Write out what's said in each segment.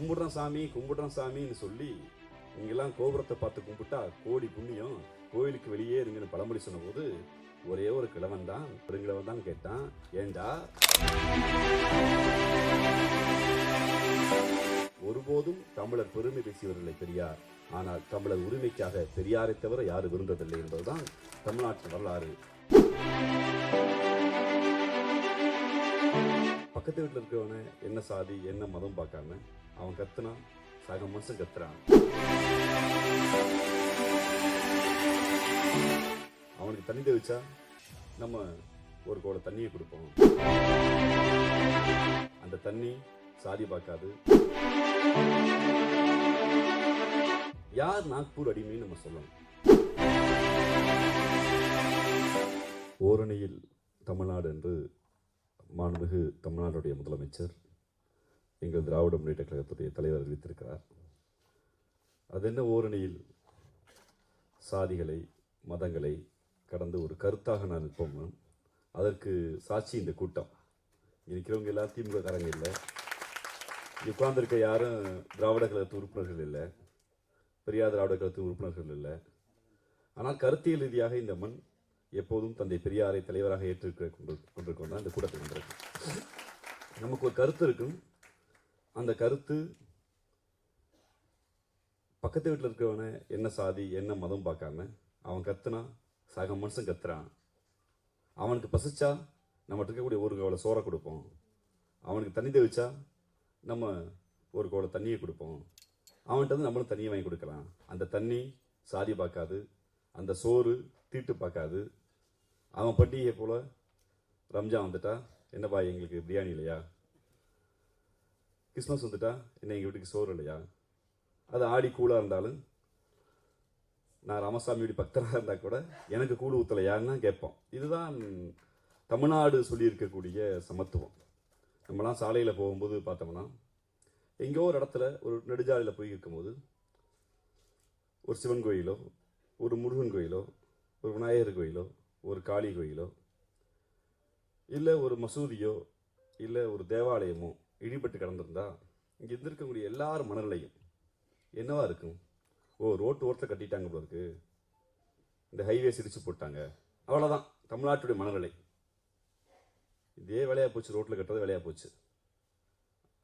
கும்பிடுறோம் சாமின்னு சொல்லி இங்கெல்லாம் கோபுரத்தை பார்த்து கும்பிட்டா கோடி புண்ணியம், கோயிலுக்கு வெளியே இருங்கன்னு பழமொழி சொன்ன போது ஒரே ஒரு கிழவன் தான் கேட்டான், ஏண்டா ஒருபோதும் தமிழர் பெருமை பேசியவர்களை பெரியார், ஆனால் தமிழர் உரிமைக்காக பெரியாரை தவிர யாரும் விருந்ததில்லை என்பதுதான் தமிழ்நாட்டு வரலாறு. பக்கத்து வீட்டில் இருக்கிறவன என்ன சாதி என்ன மதம் பார்க்காம அவன் கத்துனா சக மனுஷன் கத்துறான். அவனுக்கு தண்ணி தெளிச்சா நம்ம ஒரு கோல தண்ணியை கொடுப்போம். அந்த தண்ணி சாதி பார்க்காது. யார் நாக்பூர் அடிமைன்னு நம்ம சொல்லணும். ஓரணியில் தமிழ்நாடு என்று மாண்புமிகு தமிழ்நாடுடைய முதலமைச்சர் எங்கள் திராவிட முன்னேற்ற கழகத்துடைய தலைவர் அறிவித்திருக்கிறார். அது என்ன, ஓரணியில் சாதிகளை மதங்களை கடந்து ஒரு கருத்தாக நான் நிற்போம். அதற்கு சாட்சி இந்த கூட்டம். இருக்கிறவங்க எல்லாம் திமுக காரங்க இல்லை, உட்கார்ந்துருக்க யாரும் திராவிட கழகத்து உறுப்பினர்கள் இல்லை, பெரியார் திராவிட கழகத்து உறுப்பினர்கள் இல்லை. ஆனால் கருத்தியல் ரீதியாக இந்த மண் எப்போதும் தந்தை பெரியாரை தலைவராக கொண்டிருக்கோம் தான் இந்த கூட்டத்தில் வந்திருக்கு. நமக்கு ஒரு கருத்து இருக்கும். அந்த கருத்து பக்கத்து வீட்டில் இருக்கிறவன என்ன சாதி என்ன மதம் பார்க்காம அவன் கத்துனா சக மனுஷன் கத்துறான். அவனுக்கு பசிச்சா நம்ம இருக்கக்கூடிய ஒரு கோல சோறை கொடுப்போம். அவனுக்கு தண்ணி தெளிச்சா நம்ம ஒரு கோல தண்ணியை கொடுப்போம். அவன்கிட்ட வந்து நம்மளும் தண்ணியை வாங்கி கொடுக்கலாம். அந்த தண்ணி சாதி பார்க்காது, அந்த சோறு தீட்டு பார்க்காது. அவன் பண்டிகை போல ரம்ஜான் வந்துட்டா என்னப்பா எங்களுக்கு பிரியாணி இல்லையா, கிறிஸ்மஸ் வந்துட்டா என்ன எங்கள் வீட்டுக்கு சோறு இல்லையா, அது ஆடி கூழாக இருந்தாலும் நான் ராமசாமியோட பக்தராக இருந்தால் கூட எனக்கு கூழ் ஊற்றலையான்னு கேட்போம். இதுதான் தமிழ்நாடு சொல்லியிருக்கக்கூடிய சமத்துவம். நம்மலாம் சாலையில் போகும்போது பார்த்தோம்னா எங்கேயோ ஒரு இடத்துல ஒரு நெடுஞ்சாலையில் போய் இருக்கும்போது ஒரு சிவன் கோயிலோ ஒரு முருகன் கோயிலோ ஒரு விநாயகர் கோயிலோ ஒரு காளி கோயிலோ இல்லை ஒரு மசூதியோ இல்லை ஒரு தேவாலயமோ இடிபட்டு கிடந்திருந்தா இங்கே இருந்திருக்கக்கூடிய எல்லாரும் மனநிலையும் என்னவா இருக்கும்? ஓ, ரோட்டு ஓரத்தில் கட்டிட்டாங்க போல இருக்கு, இந்த ஹைவே சிரிச்சு போட்டாங்க, அவ்வளோதான் தமிழ்நாட்டுடைய மனநிலை. இதே வேலையா போச்சு, ரோட்டில் கட்டுறது வேலையா போச்சு.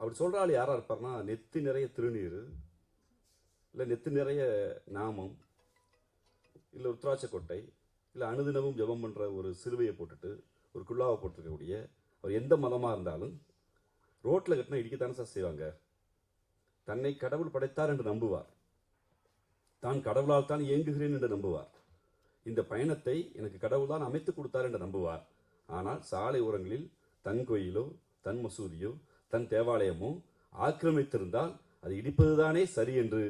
அப்படி சொல்கிற ஆள் யாராக இருப்பார்னா, நெத்தி நிறைய திருநீர் இல்லை நெத்தி நிறைய நாமம் இல்லை ஒரு திராட்சை கொட்டை இல்லை அனுதினமும் ஜெபம் பண்ணுற ஒரு சிலுவையை போட்டுட்டு ஒரு குள்ளாவை போட்டிருக்கக்கூடிய அவர் எந்த மதமாக இருந்தாலும் ரோட்டில் கட்டினா இடிக்கத்தானே சார் செய்வாங்க. தன்னை கடவுள் படைத்தார் என்று நம்புவார், தான் கடவுளால் தான் இயங்குகிறேன் என்று நம்புவார், இந்த பயணத்தை எனக்கு கடவுள் தான் அமைத்து கொடுத்தார் என்று நம்புவார். ஆனால் சாலை ஓரங்களில் தன் கோயிலோ தன் மசூதியோ தன் தேவாலயமோ ஆக்கிரமித்திருந்தால் அது இடிப்பதுதானே சரி என்று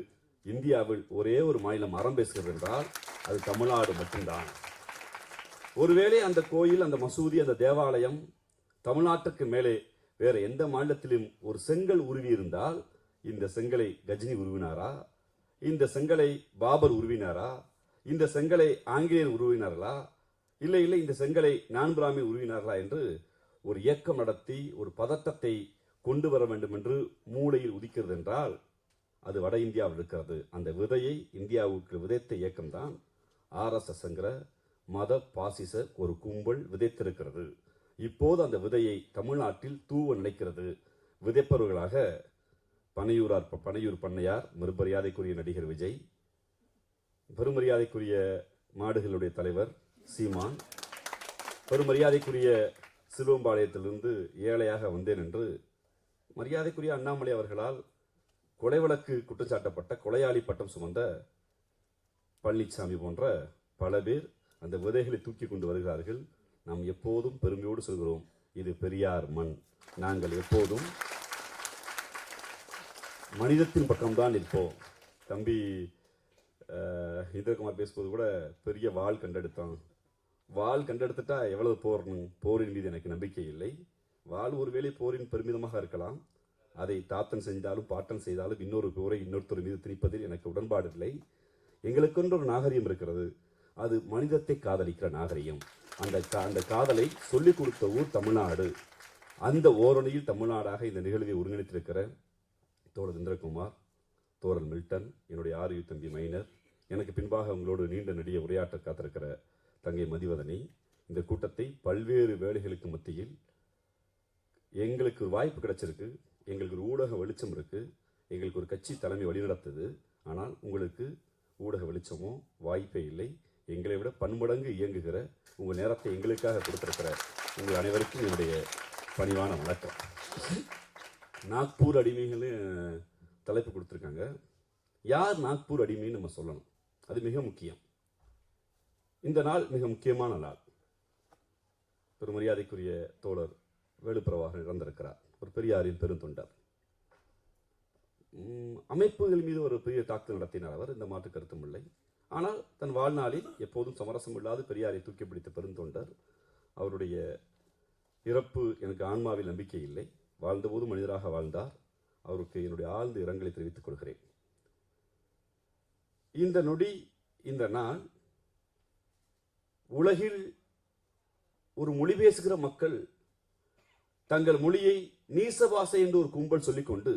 இந்தியாவில் ஒரே ஒரு மாநிலம் அறம் பேசுகிறது என்றால் அது தமிழ்நாடு மட்டும்தான். ஒருவேளை அந்த கோயில் அந்த மசூதி அந்த தேவாலயம் தமிழ்நாட்டுக்கு மேலே வேற எந்த மாநிலத்திலும் ஒரு செங்கல் உருவி இருந்தால் இந்த செங்கலை கஜினி உருவினாரா, இந்த செங்கலை பாபர் உருவினாரா, இந்த செங்கலை ஆங்கிலேயர் உருவினார்களா, இல்லை இந்த செங்கலை நான்பிராமி உருவினார்களா என்று ஒரு இயக்கம் நடத்தி ஒரு பதட்டத்தை கொண்டு வர வேண்டும் என்று மூளையில் உதிக்கிறது என்றால் அது வட இந்தியாவில் இருக்கிறது. அந்த விதையை இந்தியாவுக்கு விதைத்த இயக்கம்தான் RSS என்கிற மத பாசிச ஒரு கும்பல் விதைத்திருக்கிறது. இப்போது அந்த விதையை தமிழ்நாட்டில் தூவ நினைக்கிறது. விதைப்பவர்களாக பனையூர் பண்ணையார், மறுமரியாதைக்குரிய நடிகர் விஜய், பெருமரியாதைக்குரிய மாடுகளுடைய தலைவர் சீமான், பெருமரியாதைக்குரிய சிலுவம்பாளையத்திலிருந்து ஏழையாக வந்தேன் என்று மரியாதைக்குரிய அண்ணாமலை அவர்களால் கொலை வழக்கு குற்றச்சாட்டப்பட்ட கொலையாளி பட்டம் சுமந்த பழனிசாமி போன்ற பல பேர் அந்த விதைகளை தூக்கி கொண்டு வருகிறார்கள். நாம் எப்போதும் பெருமையோடு சொல்கிறோம், இது பெரியார் மண். நாங்கள் எப்போதும் மனிதத்தின் பக்கம்தான் இருப்போம். தம்பி இந்திரகுமார் பேசும்போது கூட பெரிய வாள் கண்டெடுத்தான். வாள் கண்டெடுத்துட்டா எவ்வளவு போரின் மீது எனக்கு நம்பிக்கை இல்லை. வாள் ஒருவேளை போரின் பெருமிதமாக இருக்கலாம். அதை தாத்தன் செஞ்சாலும் பாட்டன் செய்தாலும் இன்னொரு போரை இன்னொருத்தர் மீது திணிப்பதில் எனக்கு உடன்பாடு இல்லை. எங்களுக்கென்று ஒரு நாகரிகம் இருக்கிறது, அது மனிதத்தை காதலிக்கிற நாகரிகம். அந்த காதலை சொல்லிக் கொடுத்த ஊர் தமிழ்நாடு. அந்த ஓரணியில் தமிழ்நாடாக இந்த நிகழ்வை ஒருங்கிணைத்திருக்கிற தோழர் இந்திரகுமார், தோழர் மில்டன், என்னுடைய ஆரியு தம்பி மைனர், எனக்கு பின்பாக உங்களோடு நீண்ட நெடிய உரையாற்ற காத்திருக்கிற தங்கை மதிவதனி, இந்த கூட்டத்தை பல்வேறு வேலைகளுக்கு மத்தியில் எங்களுக்கு ஒரு வாய்ப்பு கிடைச்சிருக்கு, எங்களுக்கு ஒரு ஊடக வெளிச்சம் இருக்கு, எங்களுக்கு ஒரு கட்சி தலைமை வழிநடத்துது. ஆனால் உங்களுக்கு ஊடக வெளிச்சமோ வாய்ப்பே இல்லை. எங்களை விட பன்மடங்கு இயங்குகிற உங்கள் நேரத்தை எங்களுக்காக கொடுத்திருக்கிற உங்கள் அனைவருக்கும் என்னுடைய பணிவான வணக்கம். நாக்பூர் அடிமைகள்னு தலைப்பு கொடுத்துருக்காங்க. யார் நாக்பூர் அடிமைன்னு நம்ம சொல்லணும், அது மிக முக்கியம். இந்த நாள் மிக முக்கியமான நாள். பெருமரியாதைக்குரிய தோழர் வேலுப்பிரபாகரன் இறந்திருக்கிறார். ஒரு பெரியாரின் பெருந்தொண்டர். அமைப்புகள் மீது ஒரு பெரிய தாக்குதல் நடத்தினார் அவர், இந்த மாற்று கருத்தும் இல்லை. ஆனால் தன் வாழ்நாளில் எப்போதும் சமரசம் இல்லாத பெரியாரை தூக்கி பிடித்த பெருந்தொண்டர். அவருடைய இறப்பு எனக்கு ஆன்மாவில் நம்பிக்கை இல்லை. வாழ்ந்தபோது மனிதராக வாழ்ந்தார். அவருக்கு என்னுடைய ஆழ்ந்த இரங்கலை தெரிவித்துக் கொள்கிறேன். இந்த நொடி, இந்த நாள், உலகில் ஒரு மொழி பேசுகிற மக்கள் தங்கள் மொழியை நீசபாசை என்று ஒரு கும்பல் சொல்லிக்கொண்டு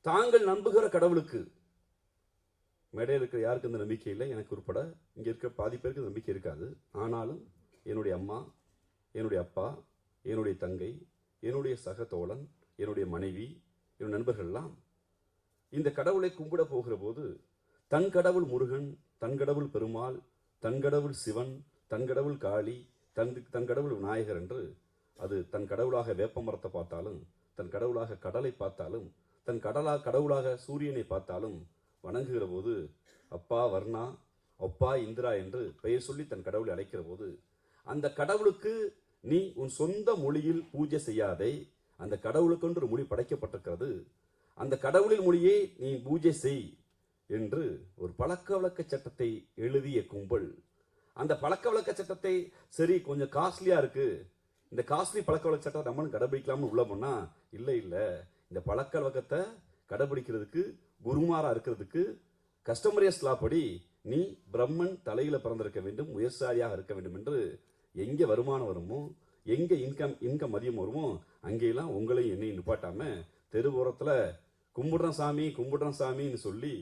தாங்கள் நம்புகிற கடவுளுக்கு, மேடையில் இருக்கிற யாருக்கு அந்த நம்பிக்கை இல்லை, எனக்கு உட்பட இங்க இருக்கிற பாதி பேருக்கு நம்பிக்கை இருக்காது. ஆனாலும் என்னுடைய அம்மா, என்னுடைய அப்பா, என்னுடைய தங்கை, என்னுடைய சக தோழன், என்னுடைய மனைவி, என்னுடைய நண்பர்கள்லாம் இந்த கடவுளை கும்பிட போகிற போது தன் கடவுள் முருகன், தன் கடவுள் பெருமாள், தன் கடவுள் சிவன், தன் கடவுள் காளி, தன் கடவுள் விநாயகர் என்று, அது தன் கடவுளாக வேப்ப மரத்தை பார்த்தாலும், தன் கடவுளாக கடலை பார்த்தாலும், தன் கடவுளாக சூரியனை பார்த்தாலும் வணங்குகிற போது அப்பா வர்ணா, அப்பா இந்திரா என்று பெயர் சொல்லி தன் கடவுளை அழைக்கிற போது, அந்த கடவுளுக்கு நீ உன் சொந்த மொழியில் பூஜை செய்யாதே, அந்த கடவுளுக்கென்று ஒரு மொழி படைக்கப்பட்டிருக்கிறது, அந்த கடவுளின் மொழியை நீ பூஜை செய் என்று ஒரு பழக்க வழக்க சட்டத்தை எழுதிய கும்பல். அந்த பழக்க வழக்க சட்டத்தை சரி கொஞ்சம் காஸ்ட்லியா இருக்கு, இந்த காஸ்ட்லி பழக்க வழக்க சட்டத்தை நம்மளும் கடைபிடிக்கலாம்னு உள்ள போனா, இல்லை இல்லை, இந்த பழக்க வழக்கத்தை கடைபிடிக்கிறதுக்கு, குருமாரா இருக்கிறதுக்கு கஸ்டமரியஸ் லா படி நீ பிரம்மன் தலையில பிறந்திருக்க வேண்டும், உயர்சாரியாக இருக்க வேண்டும் என்று எங்க வருமானம் வருமோ, எங்க இன்கம் அதிகம் வருமோ அங்கெல்லாம் உங்களையும் என்னையும் நிப்பாட்டாம தெருவோரத்துல கும்பிடுறோம் சாமி கும்பிடுறோம் சாமின்னு சொல்லி,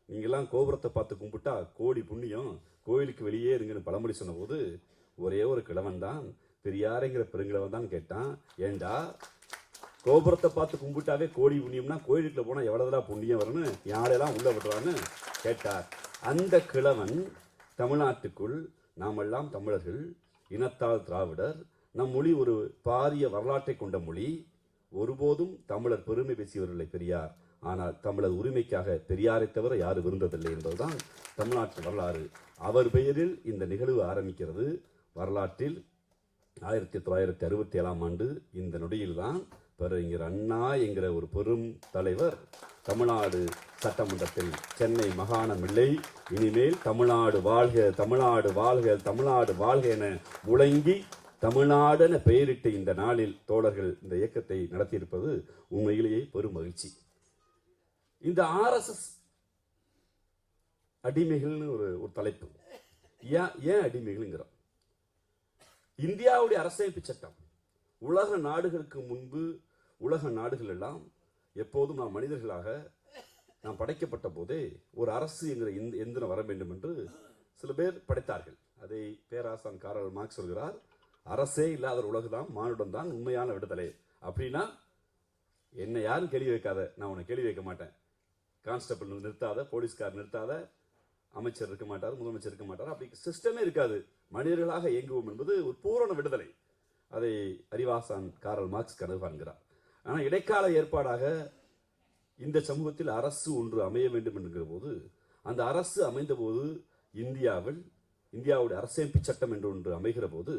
நீங்கெல்லாம் கோபுரத்தை பார்த்து கும்பிட்டா கோடி புண்ணியம், கோயிலுக்கு வெளியே இருங்கன்னு பழமொழி சொன்ன போது ஒரே ஒரு கிழவன் தான், பெரியாரைங்கிற பெருங்கிழவன் தான் கேட்டான், ஏண்டா கோபுரத்தை பார்த்து கும்பிட்டாவே கோடி புண்ணியம்னா கோயிலுக்குள்ள போனா எவ்வளவுதான் புண்ணியம் வரும்னு யாரெல்லாம் உள்ள விடுறான்னு கேட்டார். அந்த கிழவன் தமிழ்நாட்டுக்குள் நாமெல்லாம் தமிழர்கள், இனத்தால் திராவிடர், நம் மொழி ஒரு பாரிய வரலாற்றை கொண்ட மொழி, ஒருபோதும் தமிழர் பெருமை பேசியவர்களை பெரியார், ஆனால் தமிழர் உரிமைக்காக பெரியாரை தவிர யாரும் விருந்ததில்லை என்பதுதான் தமிழ்நாட்டு வரலாறு. அவர் பெயரில் இந்த நிகழ்வு ஆரம்பிக்கிறது. வரலாற்றில் 1967ஆம் ஆண்டு இந்த நொடியில்தான் பேரறிஞர் அண்ணா என்கிற ஒரு பெரும் தலைவர் தமிழ்நாடு சட்டமன்றத்தில் சென்னை மாகாணம் இல்லை, இனிமேல் தமிழ்நாடு வாழ்க, தமிழ்நாடு வாழ்க, தமிழ்நாடு வாழ்க என முழங்கி தமிழ்நாடு என பெயரிட்டு இந்த நாளில் தோழர்கள் இந்த இயக்கத்தை நடத்தியிருப்பது உண்மையிலேயே பெரும் மகிழ்ச்சி. இந்த RSS அடிமைகள்னு ஒரு தலைப்பு. ஏன் அடிமைகள்ங்கிறோம்? இந்தியாவுடைய அரசியலமைப்பு சட்டம் உலக நாடுகளுக்கு முன்பு, உலக நாடுகள் எல்லாம் எப்போதும் நாம் மனிதர்களாக நாம் படைக்கப்பட்ட போதே ஒரு அரசு என்கிற எந்திரம் வர வேண்டும் என்று சில பேர் படைத்தார்கள். அதை பேராசான் காரல் மார்க்ஸ் சொல்கிறார், அரசே இல்லாத உலகுதான் மானுடம் தான் உண்மையான விடுதலை. அப்படின்னா என்ன யாரும் கேள்வி வைக்காத, நான் உன்னை கேள்வி வைக்க மாட்டேன், கான்ஸ்டபிள் நிறுத்தாத, போலீஸ்கார் நிறுத்தாத, அமைச்சர் இருக்க மாட்டார், முதலமைச்சர் இருக்க மாட்டார், அப்படி சிஸ்டமே இருக்காது, மனிதர்களாக இயங்குவோம் என்பது ஒரு பூரண விடுதலை. அதை அறிவாசான் காரல் மார்க்ஸ் கனவு காண்கிறார். ஆனால் இடைக்கால ஏற்பாடாக இந்த சமூகத்தில் அரசு ஒன்று அமைய வேண்டும் என்கிற போது, அந்த அரசு அமைந்த போது இந்தியாவுடைய அரசமைப்பு சட்டம் என்று ஒன்று அமைகிற போது,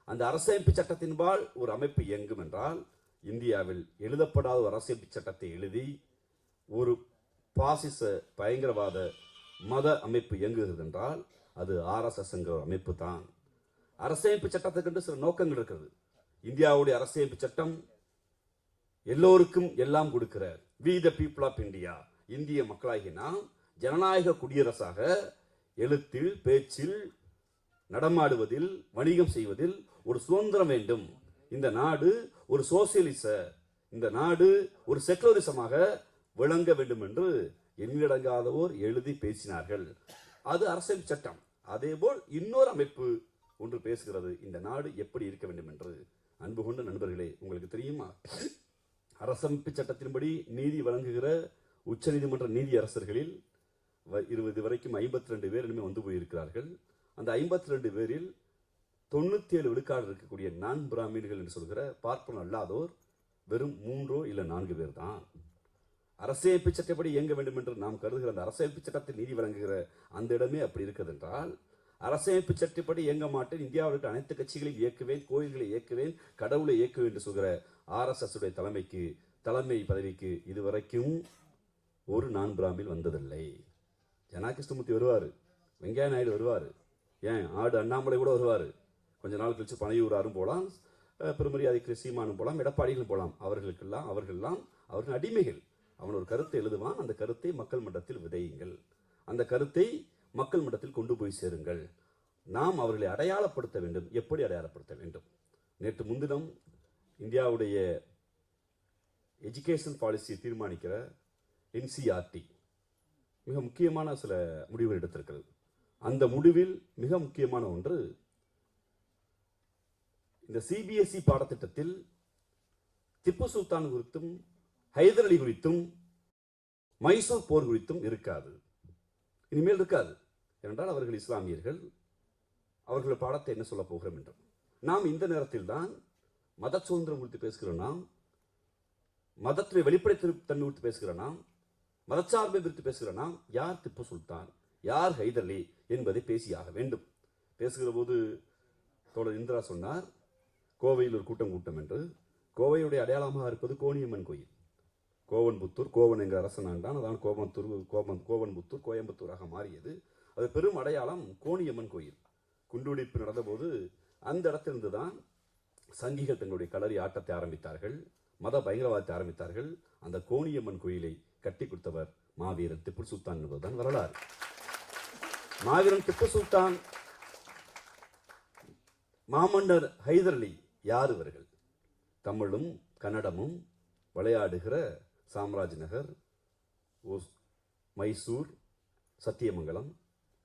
அந்த அரசமைப்பு சட்டத்தின்பால் ஒரு அமைப்பு இயங்கும் என்றால், இந்தியாவில் எழுதப்படாத ஒரு அரசமைப்பு சட்டத்தை எழுதி ஒரு பாசிச பயங்கரவாத மத அமைப்பு இயங்குகிறது என்றால் அது RSS என்கிற அமைப்பு தான். அரசமைப்பு சட்டத்துக்கு சில நோக்கங்கள் இருக்கிறது. இந்தியாவுடைய அரசமைப்பு சட்டம் எல்லோருக்கும் எல்லாம் கொடுக்கிற we the people of India, இந்திய மக்களாகிய நாம் ஜனநாயக குடியரசாக எழுத்தில், பேச்சில், நடமாடுவதில், வணிகம் செய்வதில் ஒரு சுதந்திரம் வேண்டும். இந்த நாடு ஒரு சோசியலிச இந்த நாடு ஒரு செக்குலரிசமாக விளங்க வேண்டும் என்று எண்ணிலடங்காதவோர் எழுதி பேசினார்கள். அது அரசியல் சட்டம். அதேபோல் இன்னொரு அமைப்பு ஒன்று பேசுகிறது, இந்த நாடு எப்படி இருக்க வேண்டும் என்று. அன்பு கொண்ட நண்பர்களே, உங்களுக்கு தெரியுமா, அரசமைப்பு சட்டத்தின்படி நீதி வழங்குகிற உச்ச நீதிமன்ற நீதி அரசர்களில் இதுவரைக்கும் 52 பேர் இனிமே வந்து போயிருக்கிறார்கள். அந்த 52 பேரில் 97 விழுக்காடு இருக்கக்கூடிய நான் பிராமணிகள் என்று சொல்கிற பார்ப்பன அல்லாதோர் வெறும் 3 இல்ல 4 பேர் தான். அரசியமைப்பு சட்டப்படி இயங்க வேண்டும் என்று நாம் கருதுகிற அந்த அரசியமைப்பு சட்டத்தில் நீதி வழங்குகிற அந்த இடமே அப்படி இருக்கிறது என்றால், அரசியமைப்பு சட்டப்படி இயங்க மாட்டேன், இந்தியாவில் இருக்கிற அனைத்து கட்சிகளையும் இயக்குவேன், கோயில்களை இயக்குவேன், கடவுளை இயக்குவேன் என்று சொல்கிற RSS உடைய தலைமை பதவிக்கு இதுவரைக்கும் ஒரு நான் பிராமில் வந்ததில்லை. ஜனா கிருஷ்ணமூர்த்தி வருவார், வெங்கையா நாயுடு வருவார், ஏன் ஆடு அண்ணாமலை கூட வருவார், கொஞ்ச நாள் கழிச்சு பனையூராரும் போகலாம், பெருமரியாதைக்கு சீமானும் போகலாம், எடப்பாடிகளும் போகலாம். அவர்கள் அடிமைகள். அவன் ஒரு கருத்தை எழுதுவான், அந்த கருத்தை மக்கள் மன்றத்தில் விதையுங்கள், அந்த கருத்தை மக்கள் மன்றத்தில் கொண்டு போய் சேருங்கள். நாம் அவர்களை அடையாளப்படுத்த வேண்டும். எப்படி அடையாளப்படுத்த வேண்டும்? நேற்று முன்தினம் இந்தியாவுடைய எஜுகேஷன் பாலிசியை தீர்மானிக்கிற NCERT மிக முக்கியமான சில முடிவுகள் எடுத்திருக்கிறது. அந்த முடிவில் மிக முக்கியமான ஒன்று, இந்த CBSE பாடத்திட்டத்தில் திப்பு சுல்தான் குறித்தும் ஹைதர் அலி குறித்தும் மைசூர் போர் குறித்தும் இருக்காது, இனிமேல் இருக்காது. என்றால் அவர்கள் இஸ்லாமியர்கள், அவர்கள் பாடத்தை என்ன சொல்ல போகிறோம் என்று. நாம் இந்த நேரத்தில் தான் மத சுதந்திரம் குறித்து பேசுகிறோம், நாம் மதத்துடைய வெளிப்படைத்தன்மை குறித்து பேசுகிறோம், நாம் மதச்சார்பை குறித்து பேசுகிறோம், நாம் யார் திப்பு சுல்தான், யார் ஹைதர் அலி என்பதை பேசியாக வேண்டும். பேசுகிற போது தோழர் இந்திரா சொன்னார், கோவையில் ஒரு கூட்டம் என்று. கோவையுடைய அடையாளமாக இருப்பது கோணியம்மன் கோயில். கோவன்புத்தூர், கோவன் என்ற அரசன் ஆண்டான், அதான் கோவன்புத்தூர் கோயம்புத்தூராக மாறியது. அது பெரும் அடையாளம் கோணியம்மன் கோயில். குண்டுவெடிப்பு நடந்தபோது அந்த இடத்திலிருந்து தான் சங்கிகள் தங்களுடைய களரி ஆட்டத்தை ஆரம்பித்தார்கள், மத பயங்கரவாதத்தை ஆரம்பித்தார்கள். அந்த கோணியம்மன் கோயிலை கட்டி கொடுத்தவர் மாவீரன் திப்பு சுல்தான் என்பதுதான் வரலாறு. மாவீரன் திப்பு சுல்தான், மாமன்னர் ஹைதர் அலி யார் இவர்கள்? தமிழும் கன்னடமும் விளையாடுகிற சாம்ராஜ் நகர், மைசூர், சத்தியமங்கலம்,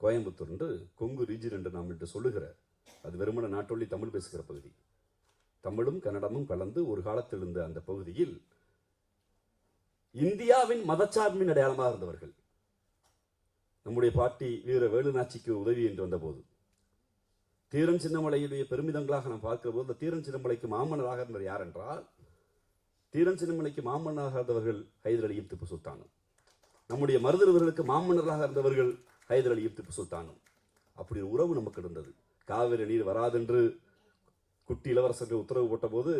கோயம்புத்தூர் என்று கொங்கு ரீஜன் என்று நாம் இன்று சொல்லுகிற, அது வெறுமன நாட்டொல்லி தமிழ் பேசுகிற பகுதி. தமிழும் கன்னடமும் கலந்து ஒரு காலத்தில் இருந்த அந்த பகுதியில் இந்தியாவின் மதச்சார்பின் அடையாளமாக இருந்தவர்கள். நம்முடைய பாட்டி வீர வேலுநாச்சிக்கு உதவி என்று வந்தபோது, தீரன் சின்னமலையுடைய பெருமிதங்களாக நாம் பார்க்கிற போது, தீரன் சின்னமலைக்கு மாமன்னராக இருந்தவர் யார் என்றால், தீரன் சின்னமலைக்கு மாமன்னராக இருந்தவர்கள் ஹைதர் அலியும் திப்பு சுல்தானும். நம்முடைய மருதவர்களுக்கு மாமன்னராக இருந்தவர்கள் ஹைதர் அலியும் திப்பு சுல்தானும். அப்படி ஒரு உறவு நமக்கு இருந்தது. காவிரி நீர் வராதென்று குட்டி இளவரசர்கள் உத்தரவு போட்ட போது,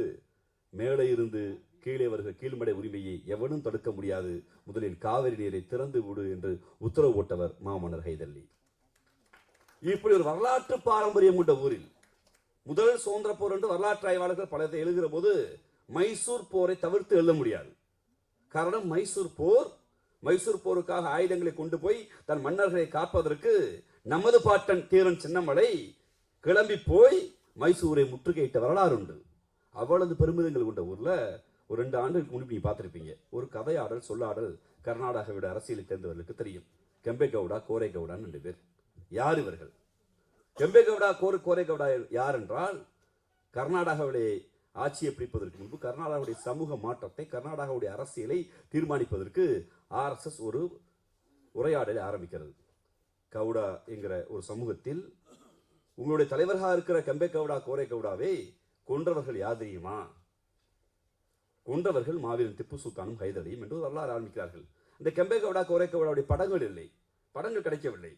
மேலே இருந்து கீழே வருகிற கீழ்மடை உரிமையை எவனும் தடுக்க முடியாது, முதலில் காவிரி நீரை திறந்து விடு என்று உத்தரவு போட்டவர் மாமன்னர் ஹைதர் அலி. இப்படி ஒரு வரலாற்று பாரம்பரியம் கொண்ட ஊரில் முதல் சுதந்திர போர் என்று வரலாற்று ஆய்வாளர்கள் பலத்தை எழுதுகிற போது மைசூர் போரை தவிர்த்து எழுத முடியாது. காரணம், மைசூர் போருக்காக ஆயுதங்களை கொண்டு போய் தன் மன்னர்களை காப்பதற்கு நமது பாட்டன் தீரன் சின்னமலை கிளம்பி போய் மைசூரை முற்றுகையிட்ட வரலாறு உண்டு. அவ்வளவு பெருமிதங்கள் கொண்ட ஊர்ல ஒரு 2 ஆண்டுகளுக்கு முன்பு நீங்க பார்த்திருப்பீங்க, ஒரு கதையாடல் சொல்லாடல் கர்நாடகாவோட அரசியலை தெரிந்தவர்களுக்கு தெரியும். கெம்பேகவுடா, கோரேகவுடான்னு 2 பேர். யார் இவர்கள்? கெம்பேகவுடா, கோரேகவுடா யார் என்றால், கர்நாடகாவுடைய ஆட்சியை பிடிப்பதற்கு முன்பு கர்நாடகாவுடைய சமூக மாற்றத்தை, கர்நாடகாவுடைய அரசியலை தீர்மானிப்பதற்கு RSS ஒரு உரையாடலை ஆரம்பிக்கிறது. கவுடா என்கிற ஒரு சமூகத்தில் உங்களுடைய தலைவராக இருக்கிற கெம்பேகவுடா, கோரேகவுடாவை கொன்றவர்கள் யார் தெரியுமா? கொன்றவர்கள் மாவீரன் திப்பு சுல்தானும் ஹைதர் அலியும் என்று வரலாறு ஆரம்பிக்கிறார்கள். இந்த கெம்பேகவுடா, கோரேகவுடாவுடைய படங்கள் இல்லை, படங்கள் கிடைக்கவில்லை.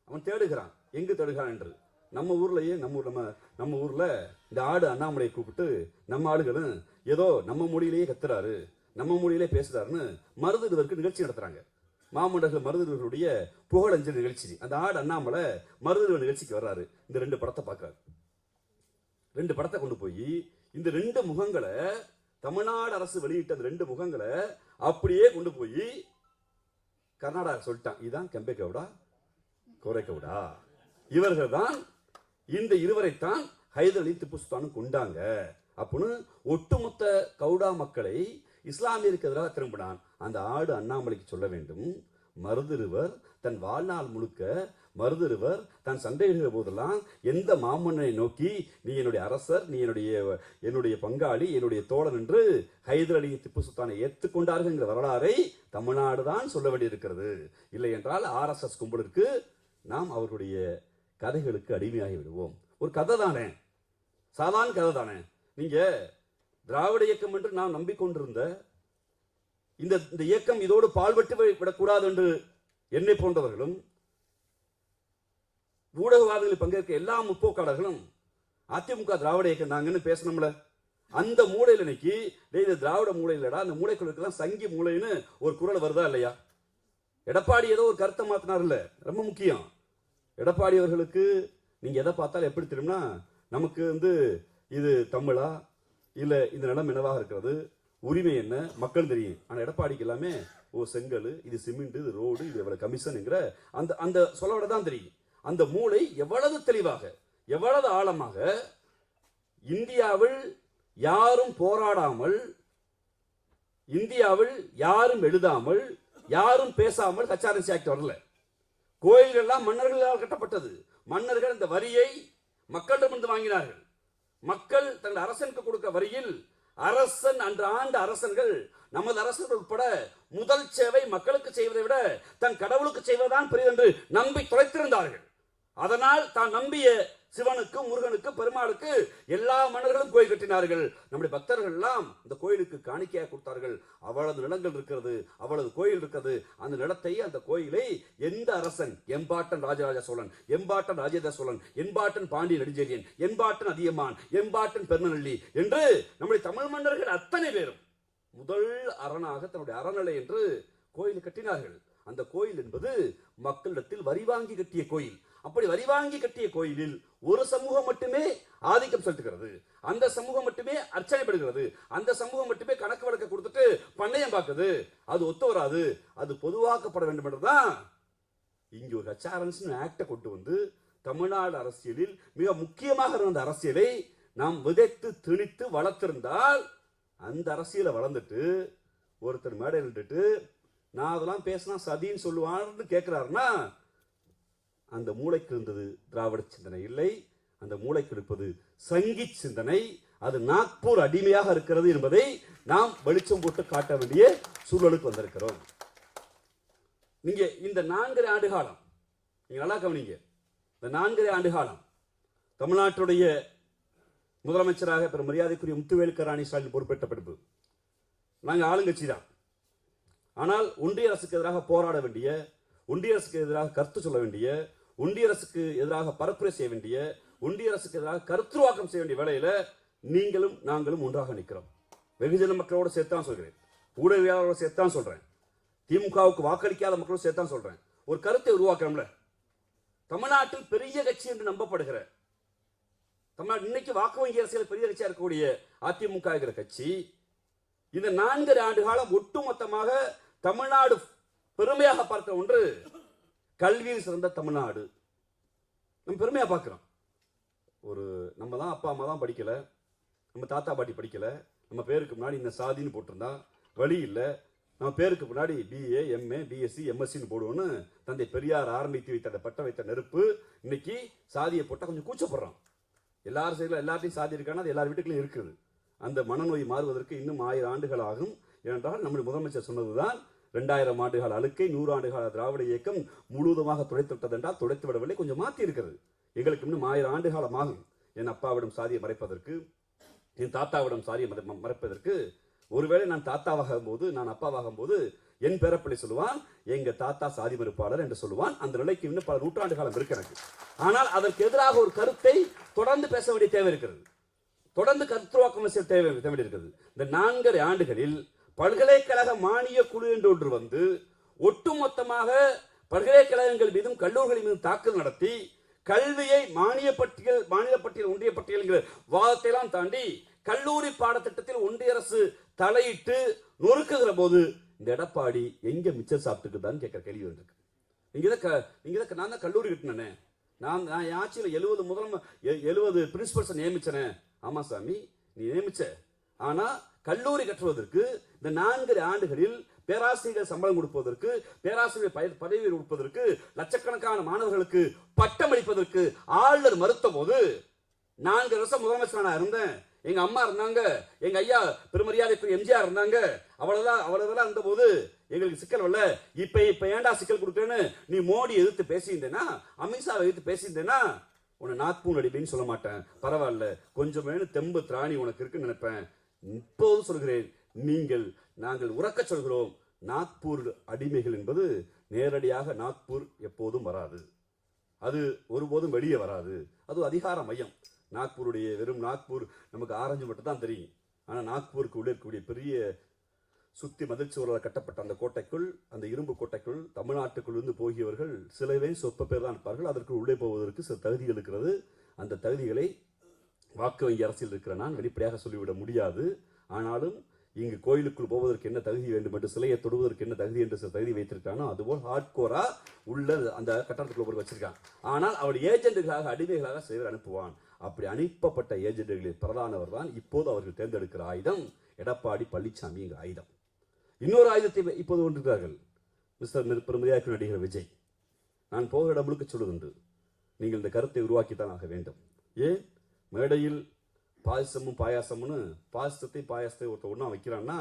அவன் தேடுகிறான், எங்கு தேடுகிறான் என்று. நம்ம ஊர்லயே நம்ம ஊர்ல இந்த ஆடு அண்ணாமலையை கூப்பிட்டு நம்ம ஆளுகளும் ஏதோ நம்ம மொழியிலேயே கத்துறாரு, நம்ம மொழியிலே பேசுறாருன்னு மருதுவருக்கு நிகழ்ச்சி நடத்துறாங்க. மாமன்னர்கள் மருதுவர்களுடைய புகழஞ்சல் நிகழ்ச்சி. அந்த ஆடு அண்ணாமலை மருதுவர் நிகழ்ச்சிக்கு வர்றாரு. இந்த 2 படத்தை பார்க்கிறாரு. 2 படத்தை கொண்டு போய் இந்த 2 முகங்களை, தமிழ்நாடு அரசு வெளியிட்ட 2 முகங்களை அப்படியே கொண்டு போய் கர்நாடகா சொல்லிட்டான், இதுதான் கெம்பேகவுடா, கோரேகவுடா. இவர்கள் தான், இந்த இருவரைத்தான் ஹைதர் அலி திப்பு சுல்தானும் கொண்டாங்க அப்படின்னு ஒட்டுமொத்த கவுடா மக்களை இஸ்லாமியருக்கு எதிராக திரும்பினான். அந்த ஆடு அண்ணாமலைக்கு சொல்ல வேண்டும், மருதிருவர் தன் வாழ்நாள் முழுக்க மருதிருவர் தன் சண்டையிடுகிற போதெல்லாம் எந்த மாமன்னனை நோக்கி நீ என்னுடைய அரசர், நீ என்னுடைய பங்காளி, என்னுடைய தோழன் என்று ஹைதர் அலி திப்பு சுல்தானை ஏற்றுக்கொண்டார்கள் என்கிற வரலாறை தமிழ்நாடு தான் சொல்ல வேண்டியிருக்கிறது. இல்லை என்றால் RSS கும்பலுக்கு நாம் அவர்களுடைய கதைகளுக்கு அடிமையாகி விடுவோம். ஒரு கதை தானே, சாதாரண கதை தானே. நீங்க திராவிட இயக்கம் என்று நாம் நம்பிக்கொண்டிருந்த இந்த இயக்கம் இதோடு பால்பட்டு விடக்கூடாது என்று என்னை போன்றவர்களும் ஊடகவாதிகளில் பங்கேற்க எல்லா முற்போக்காளர்களும் அதிமுக திராவிட இயக்கம் தாங்கன்னு பேசணும்ல. அந்த மூளையில் இன்னைக்கு இந்த திராவிட மூளையிலடா, அந்த மூளைக்குழுக்கெல்லாம் சங்கி மூளைன்னு ஒரு குரல் வருதா இல்லையா? எடப்பாடி ஏதோ ஒரு கருத்தை மாத்தினார்ல, ரொம்ப முக்கியம். எடப்பாடி அவர்களுக்கு நீங்க எதை பார்த்தாலும் எப்படி தெரியும்னா, நமக்கு இது தமிழா இல்ல இந்த நிலம் என்னவாக இருக்கிறது, உரிமை என்ன, மக்கள் தெரியும். ஆனா எடப்பாடிக்கு எல்லாமே செங்கல், இது சிமெண்ட், இது ரோடு, இது எவ்வளவு கமிஷன்ங்கிற அந்த சொல்லோட தான் தெரியும். அந்த மூளை எவ்வளவு தெளிவாக, எவ்வளவு ஆழமாக இந்தியாவில் யாரும் போராடாமல், இந்தியாவில் யாரும் எழுதாமல், யாரும் பேசாமல் HRNC ஆக்ட் வரல. கோயில்கள் எல்லாம் மன்னர்களால் கட்டப்பட்டது. மன்னர்கள் இந்த வரியை மக்களிடமிருந்து வாங்கினார்கள். மக்கள் தங்கள் அரசனுக்கு கொடுக்க வரியில் அரசன் அன்று ஆண்ட அரசர்கள், நமது அரசர்கள் உட்பட முதல் சேவை மக்களுக்கு செய்வதை விட தன் கடவுளுக்கு செய்வதுதான் பெரியது என்று நம்பி தொலைத்திருந்தார்கள். அதனால் தான் நம்பிய சிவனுக்கு, முருகனுக்கு, பெருமாளுக்கு எல்லா மன்னர்களும் கோயில் கட்டினார்கள். நம்முடைய பக்தர்கள் எல்லாம் இந்த கோயிலுக்கு காணிக்கையாக கொடுத்தார்கள். அவ்வளவு நிலங்கள் இருக்கிறது, அவ்வளவு கோயில் இருக்கிறது. அந்த நிலத்தை, அந்த கோயிலை எந்த அரசன், எம்பாட்டன் ராஜராஜ சோழன், எம்பாட்டன் ராஜேந்திர சோழன், என்பாட்டன் பாண்டிய நெடுஞ்செழியன், என்பாட்டன் அதியமான், எம்பாட்டன் பெருநெல்லி என்று நம்முடைய தமிழ் மன்னர்கள் அத்தனை பேரும் முதல் அரணாக தன்னுடைய அறநிலை என்று கோயில் கட்டினார்கள். அந்த கோயில் என்பது மக்களிடத்தில் வரி வாங்கி கட்டிய கோயில். அப்படி வரி வாங்கி கட்டிய கோயிலில் ஒரு சமூகம் மட்டுமே ஆதிக்கம் செலுத்துகிறது, அந்த சமூகம் மட்டுமே அர்ச்சனைப்படுகிறது, அந்த சமூகம் மட்டுமே கணக்கு வழக்க கொடுத்துட்டு பண்ணையம் பார்க்குது. அது ஒத்து வராது, அது பொதுவாக்கப்பட வேண்டும் என்றுதான் இங்க ஒரு HRNC ஆக்டை கொண்டு வந்து தமிழ்நாடு அரசியலில் மிக முக்கியமாக இருந்த அரசியலை நாம் விதைத்து திணித்து வளர்த்திருந்தால், அந்த அரசியலை வளர்ந்துட்டு ஒருத்தர் மேடையில் நின்றுட்டு நான் அதெல்லாம் பேசினா சதின்னு சொல்லுவான்னு கேட்கிறாருன்னா, அந்த மூளைக்கு இருந்தது திராவிட சிந்தனை இல்லை, அந்த மூளைக்கு இருப்பது சங்கி சிந்தனை. அது நாக்பூர் அடிமையாக இருக்கிறது என்பதை நாம் வெளிச்சம் போட்டு காட்ட வேண்டிய சூழலுக்கு வந்திருக்கிறோம். நீங்க இந்த 4.5 ஆண்டு காலம், நீங்க நல்லா கவனிங்க, இந்த 4.5 ஆண்டு காலம் தமிழ்நாட்டுடைய முதலமைச்சராக பெரும் மரியாதைக்குரிய முத்துவேல் கருணாநிதி ஸ்டாலின் பொறுப்பேற்ற பிறகு நாங்க ஆளுங்கட்சி தான். ஆனால் ஒன்றிய அரசுக்கு எதிராக போராட வேண்டிய, ஒன்றிய அரசுக்கு எதிராக கருத்து சொல்ல வேண்டிய, ஒன்றிய அரசுக்கு எதிராக பரப்புரை செய்ய வேண்டிய, ஒன்றிய அரசுக்கு எதிராக கருத்துருவாக்கம் செய்ய வேண்டிய வேளையில நீங்களும் நாங்களும் ஒன்றாக நிற்கிறோம். வெகுஜன மக்களோடு சேர்த்தான் சொல்கிறேன், ஊடகவியலாளரோடு சேர்த்தான் சொல்றேன், திமுகவுக்கு வாக்களிக்காத மக்களோடு சேர்த்தான் சொல்றேன். ஒரு கருத்தை உருவாக்கணும்ல. தமிழ்நாட்டில் பெரிய கட்சி என்று நம்பப்படுகிற, தமிழ்நாடு இன்னைக்கு வாக்கு வங்கி அரசியல் பெரிய கட்சியா இருக்கக்கூடிய அதிமுக இருக்கிற கட்சி இந்த 4.5 ஆண்டு காலம் ஒட்டுமொத்தமாக தமிழ்நாடு பெருமையாக பார்க்க ஒன்று கல்வியில் சிறந்த தமிழ்நாடு. நம்ம பெருமையா பார்க்கிறோம். நம்ம தான் அப்பா அம்மா தான் படிக்கல, நம்ம தாத்தா பாட்டி படிக்கல, நம்ம பேருக்கு முன்னாடி இந்த சாதின்னு போட்டிருந்தா வழி இல்லை, நம்ம பேருக்கு முன்னாடி BA, MA, BSc, MScன்னு போடுவோன்னு தந்தை பெரியார் ஆரம்பித்து வைத்த பட்ட வைத்த நெருப்பு இன்னைக்கு சாதியை போட்டால் கொஞ்சம் கூச்சப்படுறோம். எல்லாரும் சைடில் எல்லாத்தையும் சாதி இருக்கானா, அது எல்லார் வீட்டுக்குள்ளேயும் இருக்குது. அந்த மனநோய் மாறுவதற்கு இன்னும் 1000 ஆண்டுகள் ஆகும். ஏனென்றால் நம்முடைய முதலமைச்சர் சொன்னதுதான் 2000 ஆண்டுகால அழுக்கை 100 ஆண்டுகால திராவிட இயக்கம் முழுவதுமாக துடைத்துவிட்டது என்றால் துடைத்து விடவில்லை, கொஞ்சம் மாற்றி இருக்கிறது. எங்களுக்கு இன்னும் 1000 ஆண்டு காலம் ஆகும் என் அப்பாவிடம் சாதியை மறைப்பதற்கு, என் தாத்தாவிடம் சாதியை மறைப்பதற்கு. ஒருவேளை நான் தாத்தாவாகும் போது, நான் அப்பாவாகும் போது என் பேரப்பிள்ளை சொல்லுவான் எங்க தாத்தா சாதி மறுப்பாளர் என்று சொல்லுவான். அந்த நிலைக்கு இன்னும் பல நூற்றாண்டு காலம் இருக்கு எனக்கு. ஆனால் அதற்கு எதிராக ஒரு கருத்தை தொடர்ந்து பேச வேண்டிய தேவை இருக்கிறது, தொடர்ந்து கருத்துருவாக்கம் செய்ய தேவை இருக்கிறது. இந்த 4.5 ஆண்டுகளில் பல்கலைக்கழக மானிய குழு என்று ஒன்று வந்து ஒட்டுமொத்தமாக பல்கலைக்கழகங்கள் மீதும் கல்லூரிகள் மீதும் தாக்குதல் நடத்தி கல்வியை மானிய பட்டியல் ஒன்றிய பட்டியல் என்கிற வாதத்தை எல்லாம் தாண்டி கல்லூரி பாடத்திட்டத்தில் ஒன்றிய அரசு தலையிட்டு நொறுக்குகிற போது இந்த எடப்பாடி எங்க மிச்சம் சாப்பிட்டுக்குதான்னு கேட்கிற கேள்வி இருக்கு. நான் தான் கல்லூரி கட்டினே, நான் ஆட்சியில் 70 பிரின்சிபல்ஸ் நியமிச்சனே. ஆமா சாமி, நீ நியமிச்ச. ஆனா கல்லூரி கட்டுவதற்கு இந்த 4 ஆண்டுகளில் பேராசிரியர் சம்பளம் கொடுப்பதற்கு, பேராசிரியர் பதவி கொடுப்பதற்கு, லட்சக்கணக்கான மாணவர்களுக்கு பட்டம் அளிப்பதற்கு ஆளுநர் மறுத்த போது 4 வருஷம் முதலமைச்சர் நான் இருந்தேன். எங்க அம்மா இருந்தாங்க, எங்க ஐயா பெருமரியாதைக்குரிய எம்ஜிஆர் இருந்தாங்க. அவ்வளவுதான் இருந்த போது எங்களுக்கு சிக்கல் வரல. இப்ப ஏன்டா சிக்கல் கொடுக்கறேன்னு நீ மோடி எதிர்த்து பேசியிருந்தேனா, அமித்ஷாவை எதிர்த்து பேசியிருந்தேனா, உன்னை நாக்பூர் அடிப்பேன்னு சொல்ல மாட்டேன். பரவாயில்ல, கொஞ்சம் வேணும் தெம்பு திராணி உனக்கு இருக்குன்னு நினைப்பேன். இப்போது சொல்கிறேன், நாங்கள் உறக்க சொல்கிறோம், நாக்பூர் அடிமைகள் என்பது நேரடியாக நாக்பூர் எப்போதும் வராது. அது ஒருபோதும் வெளியே வராது. அது அதிகார மையம். நாக்பூருடைய வெறும் நாக்பூர் நமக்கு ஆரஞ்சு மட்டும் தான் தெரியும். ஆனால் நாக்பூருக்கு உள்ளே இருக்கக்கூடிய பெரிய சுத்தி மதில் சுவரால் கட்டப்பட்ட அந்த கோட்டைக்குள், அந்த இரும்பு கோட்டைக்குள் தமிழ்நாட்டுக்குள் இருந்து போகியவர்கள் சிலவே சொற்ப பேர் தான் இருப்பார்கள். அதற்கு உள்ளே போவதற்கு சில தகுதிகள் இருக்கிறது. அந்த தகுதிகளை வாக்கு வங்கி அரசியல் இருக்கிற நான் வெளிப்படையாக சொல்லிவிட முடியாது. ஆனாலும் இங்கு கோயிலுக்குள் போவதற்கு என்ன தகுதி வேண்டும் என்று, சிலையை தொடுவதற்கு என்ன தகுதி என்று சில தகுதி வைத்திருக்கானோ அதுபோல் ஹார்ட்கோரா உள்ள அந்த கட்டடத்துக்குள்ள வச்சிருக்கான். ஆனால் அவள் ஏஜென்ட்டுகளாக அடிமைகளாக சிலர் அனுப்புவான். அப்படி அனுப்பப்பட்ட ஏஜென்ட்டுகளில் பிரதானவர் தான் இப்போது அவர்கள் தேர்ந்தெடுக்கிற ஆயுதம் எடப்பாடி பழனிசாமி என்கிற ஆயுதம். இன்னொரு ஆயுதத்தை இப்போது கொண்டிருக்கிறார்கள் மிஸ்டர் பெருமதியாக்கு நடிகர் விஜய். நான் போகிற இடம் முழுக்க சொல்லுதுண்டு, நீங்கள் இந்த கருத்தை உருவாக்கித்தான் ஆக வேண்டும். ஏன் மேடையில் பாயசமும் பாயாசம்னு பாயசத்தை ஒருத்த ஒன்றா வைக்கிறான்னா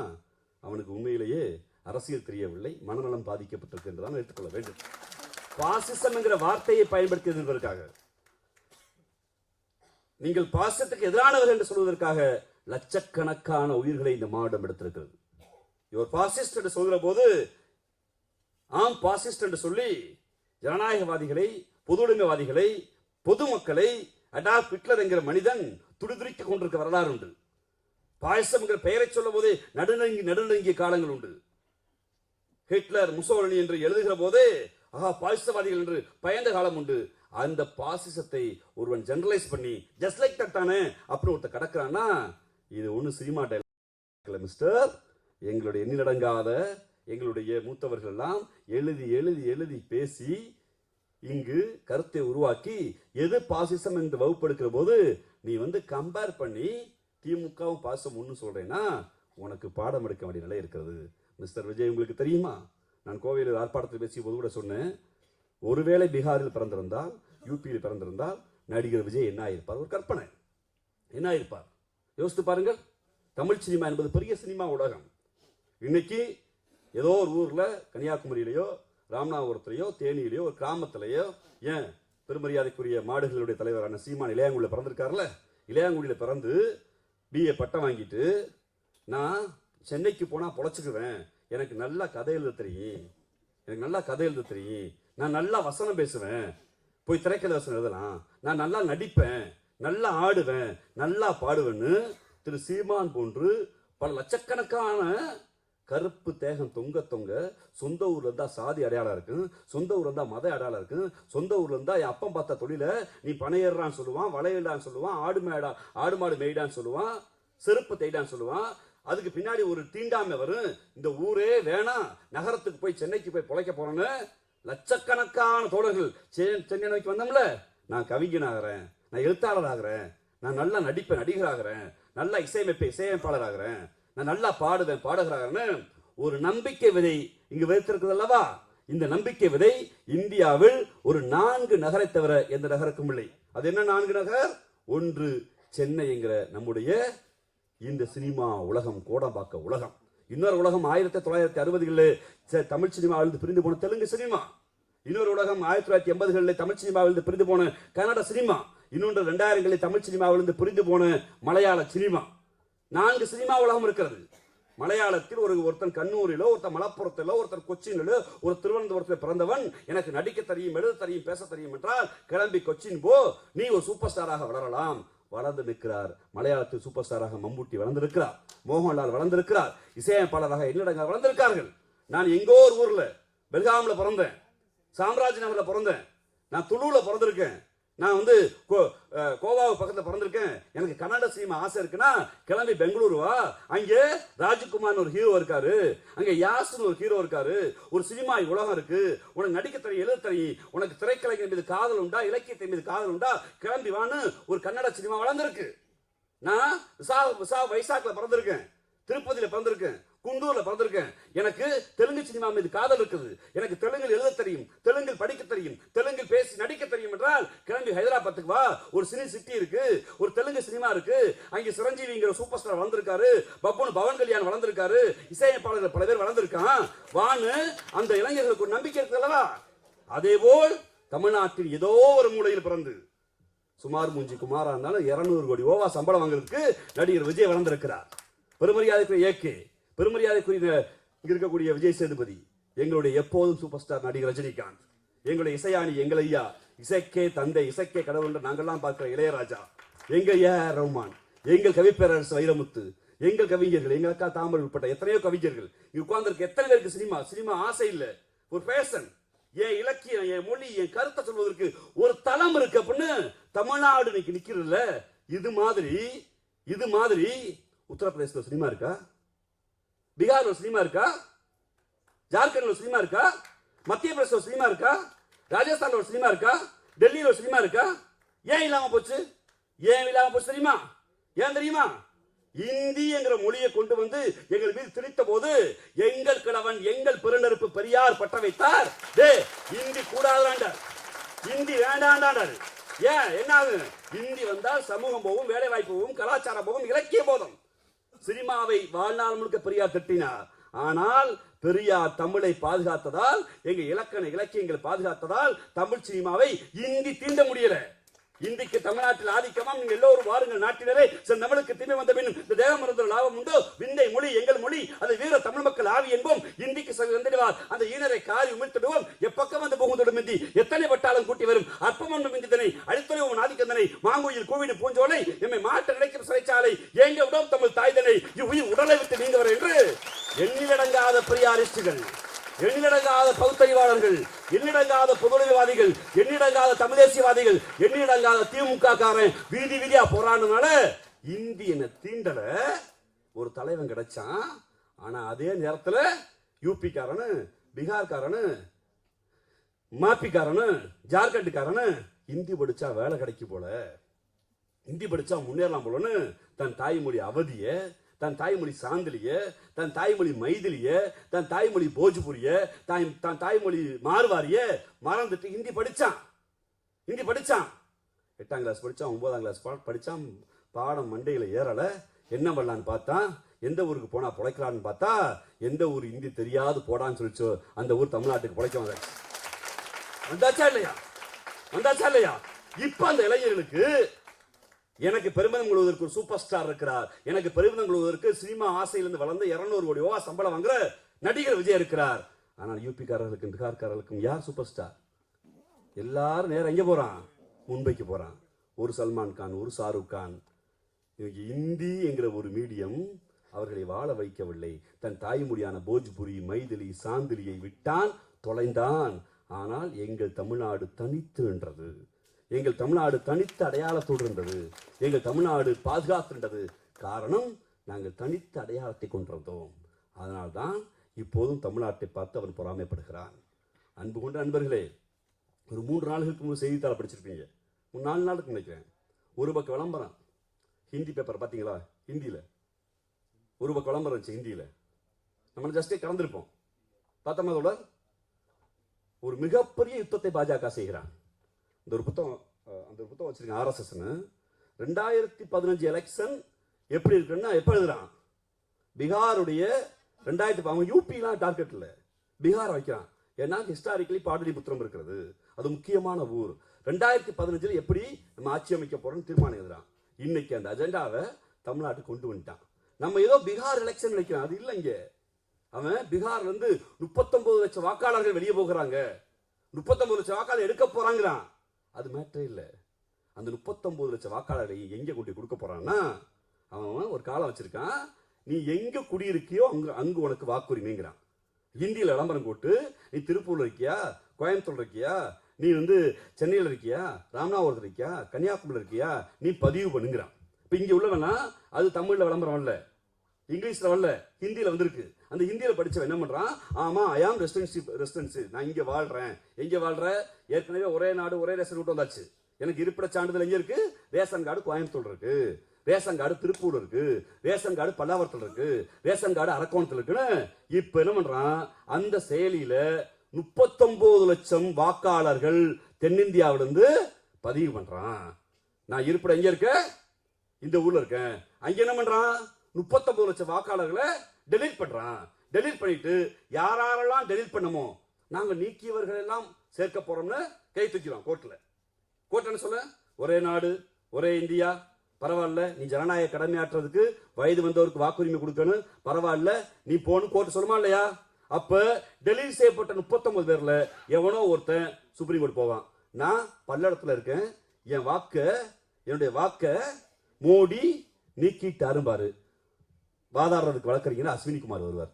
அவனுக்கு உண்மையிலேயே அரசியல் தெரியவில்லை, மனநலம் பாதிக்கப்பட்டிருக்கு என்றுதான் எடுத்துக்கொள்ள வேண்டும். பாசிசம் என்கிற வார்த்தையை பயன்படுத்தியதற்காக, நீங்கள் பாசிசத்துக்கு எதிரானவர் என்று சொல்வதற்காக லட்சக்கணக்கான உயிர்களை இந்த மாவட்டம் எடுத்திருக்கிறது. இவர் பாசிஸ்ட் என்று சொல்கிற போது, ஆம் பாசிஸ்ட் என்று சொல்லி ஜனநாயகவாதிகளை, பொதுவுடைமைவாதிகளை, பொதுமக்களை அடால்ஃப் ஹிட்லர் என்கிற மனிதன் துடிதுடித்துக் கொண்டிருக்க வரலாறு உண்டு. பாயசம் என்கிற பெயரை சொல்லும் போதே நடுநடுங்கிய காலங்கள் உண்டு. ஹிட்லர், முசோலினி என்று எழுதுகிற போதே பாசிசவாதிகள் என்று பயந்த காலம் உண்டு. அந்த பாசிசத்தை ஒருவன் ஜெனரலைஸ் பண்ணி ஜஸ்ட் லைக் தட் தானே அப்படி ஒருத்தர் கடக்கிறான்னா, இது ஒண்ணு சினிமா டைலாக் மிஸ்டர். எங்களுடைய எண்ணிலடங்காத எங்களுடைய மூத்தவர்கள் எல்லாம் எழுதி எழுதி எழுதி பேசி இங்கு கருத்தை உருவாக்கி எது பாசிசம் என்று வகுப்பெடுக்கிற போது நீ கம்பேர் பண்ணி திமுகவும் பாசிசம் ஒன்று சொல்றேன்னா உனக்கு பாடம் எடுக்க வேண்டிய நிலை இருக்கிறது. மிஸ்டர் விஜய், உங்களுக்கு தெரியுமா, நான் கோவையில் ஆர்ப்பாட்டத்தில் பேசிய போது கூட சொன்னேன், ஒருவேளை பீகாரில் பிறந்திருந்தால், யூபியில் பிறந்திருந்தால் நடிகர் விஜய் என்ன ஆயிருப்பார்? ஒரு கற்பனை, என்ன ஆயிருப்பார் யோசித்து பாருங்கள். தமிழ் சினிமா என்பது பெரிய சினிமா ஊடகம். இன்னைக்கு ஏதோ ஒரு ஊர்ல, கன்னியாகுமரியிலையோ, ராமநாதபுரத்திலேயோ, தேனியிலையோ, ஒரு கிராமத்திலேயோ, ஏன் பெருமரியாதைக்குரிய மாடுகளுடைய தலைவரான சீமான் இளையாங்குடியில் பிறந்திருக்காருல, இளையாங்குடியில் பிறந்து BA பட்டம் வாங்கிட்டு நான் சென்னைக்கு போனா பொழைச்சுக்குவேன், எனக்கு நல்லா கதை எழுத தெரியும், நான் நல்லா வசனம் பேசுவேன், போய் திரைக்கதை வசனம் எழுதலாம், நான் நல்லா நடிப்பேன், நல்லா ஆடுவேன், நல்லா பாடுவேன்னு திரு சீமான் போன்று பல லட்சக்கணக்கான கருப்பு தேகம் தொங்க தொங்க சொந்த ஊர்ல இருந்தா சாதி அடையாளம் இருக்கு, சொந்த ஊர்ல இருந்தா மத அடையாளம் இருக்கு, சொந்த ஊர்ல இருந்தா என் அப்பம் பார்த்த தொழில நீ பனையேறான்னு சொல்லுவான், வளையலான்னு சொல்லுவான், ஆடு மாடு மேய்டான்னு சொல்லுவான், செருப்பு தேய்டான்னு சொல்லுவான். அதுக்கு பின்னாடி ஒரு தீண்டாமை வரும், இந்த ஊரே வேணாம், நகரத்துக்கு போய் சென்னைக்கு போய் பொழைக்க போறேன்னு லட்சக்கணக்கான தோழர்கள் சென்னை நோக்கி வந்தோம்ல. நான் கவிஞன் ஆகிறேன், நான் எழுத்தாளர் ஆகிறேன், நான் நல்லா நடிப்பேன், நடிகர் ஆகிறேன், நல்லா இசையமைப்பாளர் ஆகிறேன், நான் நல்லா பாடுவேன், பாடகராகன்னு ஒரு நம்பிக்கை விதை இங்கு வைத்திருக்கிறது அல்லவா. இந்த நம்பிக்கை விதை இந்தியாவில் ஒரு 4 நகரை தவிர எந்த நகருக்கும் இல்லை. அது என்ன 4 நகர்? ஒன்று சென்னை என்கிற நம்முடைய இந்த சினிமா உலகம், கோடம்பாக்க உலகம். இன்னொரு உலகம் 1960களில் தமிழ் சினிமாவிலிருந்து பிரிந்து போன தெலுங்கு சினிமா. இன்னொரு உலகம் 1980களில் தமிழ் சினிமாவிலிருந்து பிரிந்து போன கன்னட சினிமா. இன்னொன்று 2000களில் தமிழ் சினிமாவிலிருந்து பிரிந்து போன மலையாள சினிமா. 4 சினிமா உலகம் இருக்கிறது. மலையாளத்தில் ஒருத்தன் கண்ணூரிலோ, ஒருத்தன் மலப்புறத்திலோ, ஒருத்தன் கொச்சினிலோ, ஒரு திருவனந்தபுரத்தில் பிறந்தவன் எனக்கு நடிக்க தெரியும், எழுத தெரியும், பேச தெரியும் என்றால் கிளம்பி கொச்சின் போ, நீ ஒரு சூப்பர் ஸ்டாராக வளரலாம். வளர்ந்து நிற்கிறார். மலையாளத்தில் சூப்பர் ஸ்டாராக மம்முட்டி வளர்ந்திருக்கிறார், மோகன்லால் வளர்ந்திருக்கிறார், இசையமைப்பாளராக எண்ணிடங்க வளர்ந்திருக்கார்கள். நான் எங்கோ ஒரு ஊர்ல பெல்காம்ல பிறந்தேன், சாம்ராஜ் நகர்ல பிறந்தேன், நான் துளுல பிறந்திருக்கேன், நான் கோவாவு பக்கத்துல பிறந்திருக்கேன். எனக்கு கன்னட சினிமா ஆசை இருக்குன்னா கிளம்பி பெங்களூருவா, அங்கே ராஜ்குமார் ஒரு ஹீரோ இருக்காரு, அங்க யாஸ்னு ஒரு ஹீரோ இருக்காரு, ஒரு சினிமா உலகம் இருக்கு, உனக்கு நடிக்க தெரியும், எழுத தெரியும், உனக்கு திரைக்கலைஞர் மீது காதல் உண்டா, இலக்கியத்தின் மீது காதல் உண்டா, கிளம்பி வான்னு ஒரு கன்னட சினிமா வளர்ந்துருக்கு. நான் வைசாக்ல பிறந்திருக்கேன், திருப்பதியில பிறந்திருக்கேன், குண்டூர்ல பிறந்திருக்கேன். எனக்கு தெலுங்கு சினிமா மீது காதல் இருக்குது. எனக்கு தெலுங்கில் எழுத தெரியும், தெலுங்கில் படிக்க தெரியும், தெலுங்கில் பேசி நடிக்க தெரியும் என்றால் கிளம்பி ஹைதராபாத்துக்கு வா. ஒரு சிட்டி இருக்கு, ஒரு தெலுங்கு சினிமா இருக்கு. அங்கே சிரஞ்சீவிங்கிற சூப்பர் ஸ்டார் வளர்ந்திருக்காரு, பப்புனு பவன் கல்யாண் வளர்ந்திருக்காரு, இசையமைப்பாளர்கள் பல பேர் வளர்ந்திருக்கான். வான்னு அந்த இளைஞர்களுக்கு ஒரு நம்பிக்கை இருக்குல்லவா? அதேபோல் தமிழ்நாட்டில் ஏதோ ஒரு மூலையில் பிறந்து சுமார் மூஞ்சி குமாரா இருந்தாலும் 200 கோடி ஓவா சம்பளம் வாங்குறதுக்கு நடிகர் விஜய் வளர்ந்திருக்கிறார். பெருமரியாதைக்குரிய ஏகே, பெருமரியாதைக்குரிய இங்க இருக்கக்கூடிய விஜய் சேதுபதி, எங்களுடைய எப்போதும் சூப்பர் ஸ்டார் நடிகர் ரஜினிகாந்த், எங்களுடைய இசையாணி எங்கள் ஐயா, இசைக்கே தந்தை, இசைக்கே கடவுள் என்று நாங்கள்லாம் பார்க்கிற இளையராஜா, எங்கள் ஏஆர் ரஹ்மான், எங்கள் கவிப்பேரரசு வைரமுத்து, எங்கள் கவிஞர்கள், எங்கள் அக்கா தாமரை உட்பட்ட எத்தனையோ கவிஞர்கள் இங்க உட்கார்ந்து எத்தனை பேருக்கு சினிமா ஆசை இல்லை, ஒரு பேஷன். என் இலக்கியம், என் மொழி, என் கருத்தை சொல்வதற்கு ஒரு தளம் இருக்கு அப்படின்னு தமிழ்நாடு இன்னைக்கு நிக்கிறதுல. இது மாதிரி உத்தரப்பிரதேசத்துல சினிமா இருக்கா? பீகார்ல சினிமா இருக்கா? ஜார்க்கண்ட்ல சினிமா இருக்கா? மத்திய பிரதேச சினிமா இருக்கா? ராஜஸ்தான்ல ஒரு சினிமா இருக்கா? டெல்லியில ஒரு சினிமா இருக்கா? ஏன் இல்லாம போச்சு? தெரியுமா? ஏன் தெரியுமா? இந்தி என்கிற மொழியை கொண்டு வந்து எங்கள் மீது திணித்த போது எங்கள் கிழவன், எங்கள் பெருநெருப்பு பெரியார் பட்ட வைத்தார். இந்தி கூடாதாண்டார், இந்தி வேண்டாண்டார். ஏன் என்ன ஆகுது? இந்தி வந்தால் சமூகம் போகும், வேலை வாய்ப்பு போகும், கலாச்சாரம் போகும், இலக்கியம் போதும். சினிமாவை வாழ்நாள் முழுக்க பெரியார் திட்டினார். ஆனால் பெரியார் தமிழை பாதுகாத்ததால், எங்க இலக்கியங்களை பாதுகாத்ததால் தமிழ் சினிமாவை இந்தி தீண்ட முடியல. இந்திக்கு தமிழ்நாட்டில் ஆதிக்கமா? நீங்க எல்லோரும் வாருங்கள் நாட்டினரே, தமிழுக்கு தீமை வந்த பின் இந்த தேவ மருந்த லாபம் உண்டோ? விந்தை மொழி எங்கள் மொழி, அது வீர தமிழ் மக்கள் ஆவி என்போம். இந்திக்கு வந்திடுவார், அந்த ஈனரை காரி உமிழ்த்திடுவோம். எப்பக்கம் வந்து போகுந்தோடும் இந்தி எத்தனை வட்டாளம் கூட்டி வரும். அற்பம் ஒன்றும் இந்திதனை அடித்தொழிவும் ஆதிக்கந்தனை மாங்குயில் கூவிடு பூஞ்சோலை எம்மை மாட்ட நினைக்கும் சிறைச்சாலை எங்க விடும் தமிழ் தாய்தனை இவ்வுயிர் உடலை விட்டு நீங்க வர என்று எண்ணிலடங்காத பெரியாரிஸ்டுகள், எண்ணிலடங்காத பகுத்தறிவாளர்கள், எண்ணிடங்காத பொதுவாதிகள், எண்ணிடங்காத தமிழ் தேசியவாதிகள், எண்ணிடங்காத திமுக காரன் வீதியா போராடுனால இந்தியனை தீண்டல ஒரு தலைவன் கிடைச்சான். ஆனா அதே நேரத்தில் யூபி காரனு, பீகார் காரனு, மாப்பி காரனு, ஜார்க்கண்ட் காரனு இந்தி படிச்சா வேலை கிடைக்கும் போல, இந்தி படிச்சா முன்னேறலாம் போலன்னு தன் தாய்மொழி அவதிய, தன் தாய்மொழி சாந்திலிய, தன் தாய்மொழி மைதிலிய, தன் தாய்மொழி போஜ்புரிய, தன் தாய்மொழி மார்வாரிய மறந்துட்டு ஹிந்தி படிச்சான். 8ஆம் கிளாஸ் படிச்சான், 9ஆம் கிளாஸ் படிச்சான். பாடம் மண்டையில ஏறல. என்ன பண்ணலான்னு பார்த்தா, எந்த ஊருக்கு போனா பிழைக்கலான்னு பார்த்தா, எந்த ஊர் ஹிந்தி தெரியாது போடான்னு சொல்லிச்சோ அந்த ஊர் தமிழ்நாட்டுக்கு பிழைக்க வந்தாச்சா இல்லையா? இப்ப அந்த இளைஞர்களுக்கு எனக்கு பெருமிதம் கொள்வதற்கு ஒரு சூப்பர் ஸ்டார் இருக்கிறார், எனக்கு பெருமிதம் கொள்வதற்கு சினிமா ஆசையிலிருந்து வளர்ந்த 200 கோடி ரூபாய் சம்பளம் வாங்குற நடிகர் விஜய் இருக்கிறார். ஆனால் யூபிக்காரர்களுக்கும் பீகார்காரர்களுக்கும் யார் சூப்பர் ஸ்டார்? எல்லாரும் நேரம் எங்க போறான்? மும்பைக்கு போறான். ஒரு சல்மான் கான், ஒரு ஷாருக் கான். இந்தி என்கிற ஒரு மீடியம் அவர்களை வாழ வைக்கவில்லை. தன் தாய்மொழியான போஜ்புரி, மைதிலி, சாந்திலியை விட்டான், தொலைந்தான். ஆனால் எங்கள் தமிழ்நாடு தனித்து நின்றது. எங்கள் தமிழ்நாடு தனித்த அடையாளத்தோடு இருந்தது. எங்கள் தமிழ்நாடு பாதுகாக்கின்றது. காரணம், நாங்கள் தனித்த அடையாளத்தை கொண்டிருந்தோம். அதனால்தான் இப்போதும் தமிழ்நாட்டை பார்த்து அவன் பொறாமைப்படுகிறான். அன்பு கொண்ட நண்பர்களே, ஒரு 3 நாளுக்கு முன்பு செய்தித்தாளை படிச்சிருப்பீங்க, 4 நாளுக்கு நினைக்கிறேன். ஒரு பக்கம் விளம்பரம், ஹிந்தி பேப்பர் பார்த்தீங்களா? ஹிந்தியில் ஒரு பக்கம் விளம்பரம் இருந்துச்சு ஹிந்தியில். நம்ம ஜஸ்டே கலந்துருப்போம். பார்த்தோம்னா ஒரு மிகப்பெரிய யுத்தத்தை பாஜக செய்கிறான். அந்த ஒரு புத்தகம் வச்சிருக்கேன், ஆர்எஸ்எஸ்னு. 2015 எலெக்ஷன் எப்படி இருக்குன்னா, எப்ப எழுதுறான்? பீகாருடைய 2000 அவன் யூபிலாம் டார்கெட் இல்லை, பீகார் வைக்கிறான். ஏன்னா ஹிஸ்டாரிக்கலி பாடலிபுத்திரம் இருக்கிறது, அது முக்கியமான ஊர். 2015 எப்படி நம்ம ஆட்சி அமைக்க போறோம்னு தீர்மானம் எழுதுறான். இன்னைக்கு அந்த அஜெண்டாவை தமிழ்நாட்டுக்கு கொண்டு வந்துட்டான். நம்ம ஏதோ பீகார் எலெக்ஷன் நினைக்கிறோம், அது இல்லைங்க. அவன் பீகார்ல இருந்து 39 லட்சம் வாக்காளர்கள் வெளியே போகிறாங்க, 39 லட்சம் வாக்காளர் எடுக்க போறாங்கிறான். அது மேட்டரே இல்லை. அந்த 39 லட்சம் வாக்காளர்களை எங்க கொண்டு கொடுக்க போறான்னா, அவன் ஒரு காலம் வச்சிருக்கான், நீ எங்க குடியிருக்கியோ அங்கு உனக்கு வாக்குரிமைங்கிறான். ஹிந்தியில் விளம்பரம் போட்டு, நீ திருப்பூர்ல இருக்கியா, கோயம்புத்தூர்ல இருக்கியா, நீ சென்னையில் இருக்கியா, ராமநாதபுரத்தில் இருக்கியா, கன்னியாகுமரியில் இருக்கியா, நீ பதிவு பண்ணுங்கிறான். இப்ப இங்க உள்ளவனா அது தமிழ்ல விளம்பரம் வரல, இங்கிலீஷ்ல வரல, ஹிந்தியில வந்திருக்கு. அந்த ஹிந்தியில படிச்சவன் என்ன பண்றான்? ஆமா, ஐ ஆம் ரெசிடென்சி, நான் இங்க வாழ்றேன். எங்க வாழ்ற? ஏற்கனவே ஒரே நாடு ஒரே ரேஷன் விட்டு வந்தாச்சு. எனக்கு இருப்பிட சான்றிதழ் எங்க இருக்கு? ரேஷன் கார்டு கோயம்புத்தூர் இருக்கு. ரேஷன் கார்டு திருப்பூர் இருக்கு, ரேஷன் கார்டு பல்லாவரத்தில் இருக்கு, ரேஷன் கார்டு அரக்கோணத்தில் இருக்குன்னு இப்ப என்ன பண்றான், அந்த செயலியில 39 லட்சம் வாக்காளர்கள் தென்னிந்தியாவிலிருந்து பதிவு பண்றான். நான் இருப்பிட எங்க இருக்க, இந்த ஊர்ல இருக்கேன். அங்க என்ன பண்றான், 39 லட்சம் வாக்காளர்களை டெலீட் பண்றான். டெலீட் பண்ணிட்டு யாரெல்லாம் டெலீட் பண்ணமோ நாங்க நீக்கியவர்கள் எல்லாம் சேர்க்க போறோம்னு கை தூக்கிறோம் கோர்ட்ல. கோர்ட் என்ன சொல்ல, ஒரே நாடு ஒரே இந்தியா, பரவாயில்ல, நீ ஜனநாயக கடமையாற்றுறதுக்கு வயது வந்தவருக்கு வாக்குரிமை கொடுக்கணும், பரவாயில்ல நீ போன்னு கோர்ட் சொல்லுமா இல்லையா? அப்ப டெலீட் செய்யப்பட்ட 39 பேர்ல எவனோ ஒருத்தன் சுப்ரீம் கோர்ட் போவான். நான் பல்லடத்துல இருக்கேன், என் என்னுடைய வாக்க மோடி நீக்கிட்டாரு பாரு, வாதாடுறதுக்கு வழக்கறிஞர் அஸ்வினிகுமார் வருவார்.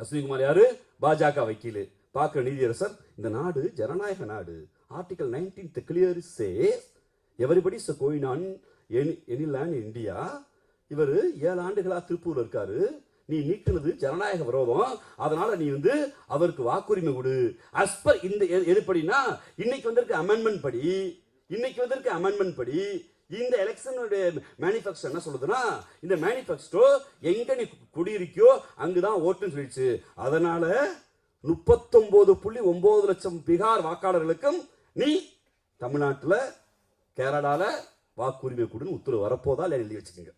அஸ்வினிகுமார் யாரு, பாஜக வக்கீல். பார்க்கிற நீதியரசர், இந்த நாடு ஜனநாயக நாடு, article 19 clearly says everybody is going on any land in India. இவர் 7 ஆண்டுகளா திருப்பூர்ல இருக்காரு, நீ நீக்கினது ஜனநாயக விரோதம், அதனால நீ அவருக்கு வாக்குரிமை கொடு. அஸ்பர் இந்த எதுபடினா இன்னைக்கு வந்திருக்க அமெண்ட்மெண்ட் படி இந்த எலெக்ஷனுடைய மேனிஃபெஸ்டோ என்ன சொல்லுதுன்னா, இந்த மேனிஃபெஸ்டோ எங்க நீ குடியிருக்கியோ அங்குதான் ஓட்டுன்னு சொல்லிடுச்சு. அதனால 39.9 லட்சம் பீகார் வாக்காளர்களுக்கும் நீ தமிழ்நாட்டுல கேரளால வாக்குரிமை கொடுன்னு உத்தரவு வரப்போதா எழுதி வச்சுக்கோங்க.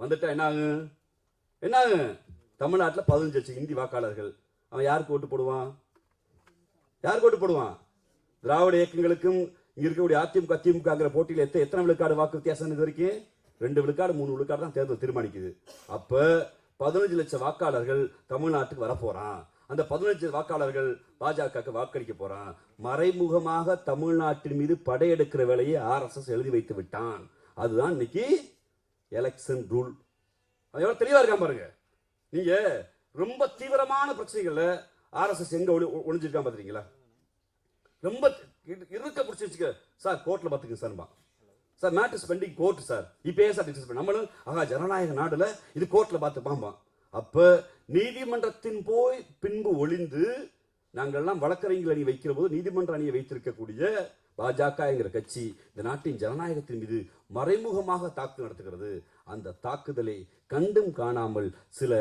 வந்துட்டா என்ன ஆகும், தமிழ்நாட்டில் 15 லட்சம் இந்தி வாக்காளர்கள், அவன் யாருக்கு ஓட்டு போடுவான்? திராவிட இயக்கங்களுக்கும் இங்க இருக்கக்கூடிய அதிமுக போட்டியில் எத்தனை விழுக்காடு வாக்கு வித்தியாசம் இது வரைக்கும்? 2 விழுக்காடு 3 விழுக்காடு தான் தேர்தல் தீர்மானிக்குது. அப்ப 15 லட்சம் வாக்காளர்கள் தமிழ்நாட்டுக்கு வரப்போறான். அந்த 15 வாக்காளர்கள் பாஜக வாக்களிக்க போறான். மறைமுகமாக தமிழ்நாட்டின் மீது படையெடுக்கிற வேலையை RSS எழுதி வைத்து விட்டான். அதுதான் இன்னைக்கு எலெக்ஷன் ரூல். அது எவ்வளவு தெளிவா இருக்கான் பாருங்க. நீங்க ரொம்ப தீவிரமான பிரச்சனைகள்ல RSS எங்க ஒளிஞ்சிருக்கான் பாத்தீங்களா? ரொம்ப இருக்க பிடிச்சி வச்சுக்க சார், கோர்ட்ல பாத்துக்க sir matter spending court sir, இப்பயே சார் டிஸ்கஸ் பண்ண நம்மளும் ஜனநாயக நாடுல இது கோர்ட்ல பார்த்து பாம்பா. அப்ப நீதிமன்றத்தின் போய் பின்பு ஒளிந்து நாங்கள்லாம் வழக்கறிஞர்கள் அணி வைக்கிற போது நீதிமன்ற அணியை வைத்திருக்கக்கூடிய பாஜக என்கிற கட்சி இந்த நாட்டின் ஜனநாயகத்தின் மீது மறைமுகமாக தாக்குதல் நடத்துகிறது. அந்த தாக்குதலை கண்டும் காணாமல் சில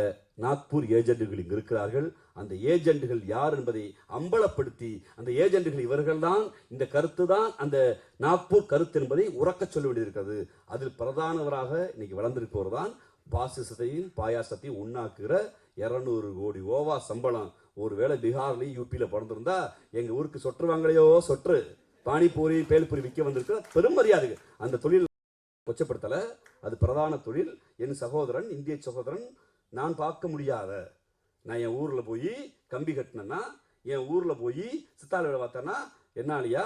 நாக்பூர் ஏஜென்ட்டுகள் இங்கு இருக்கிறார்கள். அந்த ஏஜென்ட்டுகள் யார் என்பதை அம்பலப்படுத்தி அந்த ஏஜென்ட்டுகள் இவர்கள்தான், இந்த கருத்து தான் அந்த நாக்பூர் கருத்து என்பதை உறக்க சொல்ல வேண்டியிருக்கிறது. அதில் பிரதானவராக இன்னைக்கு வளர்ந்திருப்பவர் தான் பாசிசத்தையும் பாயாசத்தையும் உண்ணாக்குகிற 200 கோடி ஓவா சம்பளம். ஒருவேளை பீகார்லயும் யூபியில பிறந்திருந்தா எங்க ஊருக்கு சொற்றுவாங்களையோ சொற்று பானிபூரி பேல்பூரி விற்க வந்திருக்கிற பெரும் மரியாதை. அந்த தொழில் கொச்சப்படுத்தல, அது பிரதான தொழில். என் சகோதரன், இந்திய சகோதரன், நான் பார்க்க முடியாத, நான் என் ஊர்ல போய் கம்பி கட்டினா, என் ஊர்ல போய் சித்தாள் வேலை பார்த்தேன்னா என்னாலியா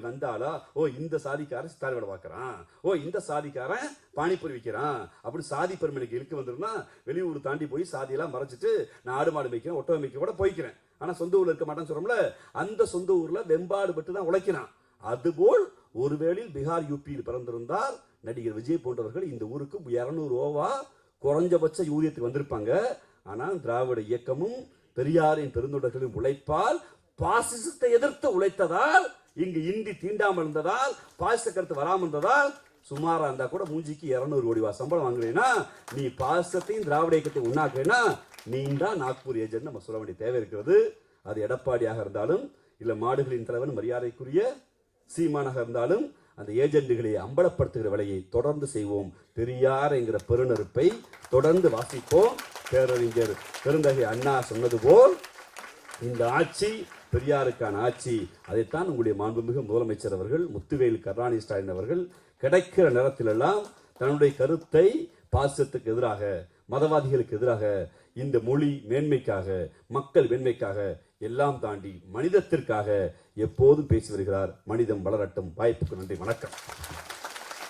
வந்தாலா, ஓ இந்த சாதிக்காரன் சித்தாள் வேலை பார்க்கறான், ஓ இந்த சாதிக்காரன் பானிபூரி விற்கிறான், அப்படி சாதி பெருமனுக்கு இழுக்கு வந்துருன்னா வெளியூர் தாண்டி போய் சாதியெல்லாம் மறைச்சிட்டு நான் ஆடு மாடு மேய்க்கிறேன், ஒட்டகம் மேய்க்க கூட போய்க்கிறேன். ஆனா சொந்த ஊர்ல இருக்க மாட்டேன்னு சொல்றோம்ல, அந்த சொந்த ஊர்ல வெம்பாடு பட்டு தான் உழைக்கிறான். அதுபோல் ஒருவேளை பீகார் யூபியில் பிறந்திருந்தால் நடிகர் விஜய் போன்றவர்கள் இந்த ஊருக்கு 200 ஓவா குறைஞ்சபட்ச ஊதியத்துக்கு வந்திருப்பாங்க. ஆனால் திராவிட இயக்கமும் பெரியாரின் பெருந்தொடர்களும் உழைப்பால் பாசிசத்தை எதிர்த்து உழைத்ததால், இங்கு இந்தி தீண்டாமல் இருந்ததால், பாசிச கருத்து வராமல் இருந்ததால், சுமாரா இருந்தா கூட மூஞ்சிக்கு 200 கோடி சம்பளம் வாங்குறேன்னா, நீ பாசிசத்தையும் திராவிட இயக்கத்தை உண்ணாக்குறேன்னா நீ தான் நாக்பூர் ஏஜென்ட் நம்ம சொல்ல வேண்டிய தேவை இருக்கிறது. அது எடப்பாடியாக இருந்தாலும் இல்ல மாடுகளின் தலைவன் மரியாதைக்குரிய சீமானாக இருந்தாலும் அந்த ஏஜென்ட்டுகளை அம்பலப்படுத்துகிற வேலையை தொடர்ந்து செய்வோம். பெரியார் என்கிற பெருநெருப்பை தொடர்ந்து வாசிப்போம். பேரறிஞர் பெருந்தகை அண்ணா சொன்னது போல் இந்த ஆட்சி பெரியாருக்கான ஆட்சி. அதைத்தான் உங்களுடைய மாண்புமிகு முதலமைச்சர் அவர்கள் முத்துவேல் கருணாநிதி ஸ்டாலின் அவர்கள் கிடைக்கிற நேரத்திலெல்லாம் தன்னுடைய கருத்தை பாசிசத்துக்கு எதிராக, மதவாதிகளுக்கு எதிராக, இந்த மொழி மேன்மைக்காக, மக்கள் மேன்மைக்காக எல்லாம் தாண்டி மனிதத்திற்காக எப்போதும் பேசி வருகிறார். மனிதம் வளரட்டும். வாய்ப்புக்கு நன்றி. வணக்கம்.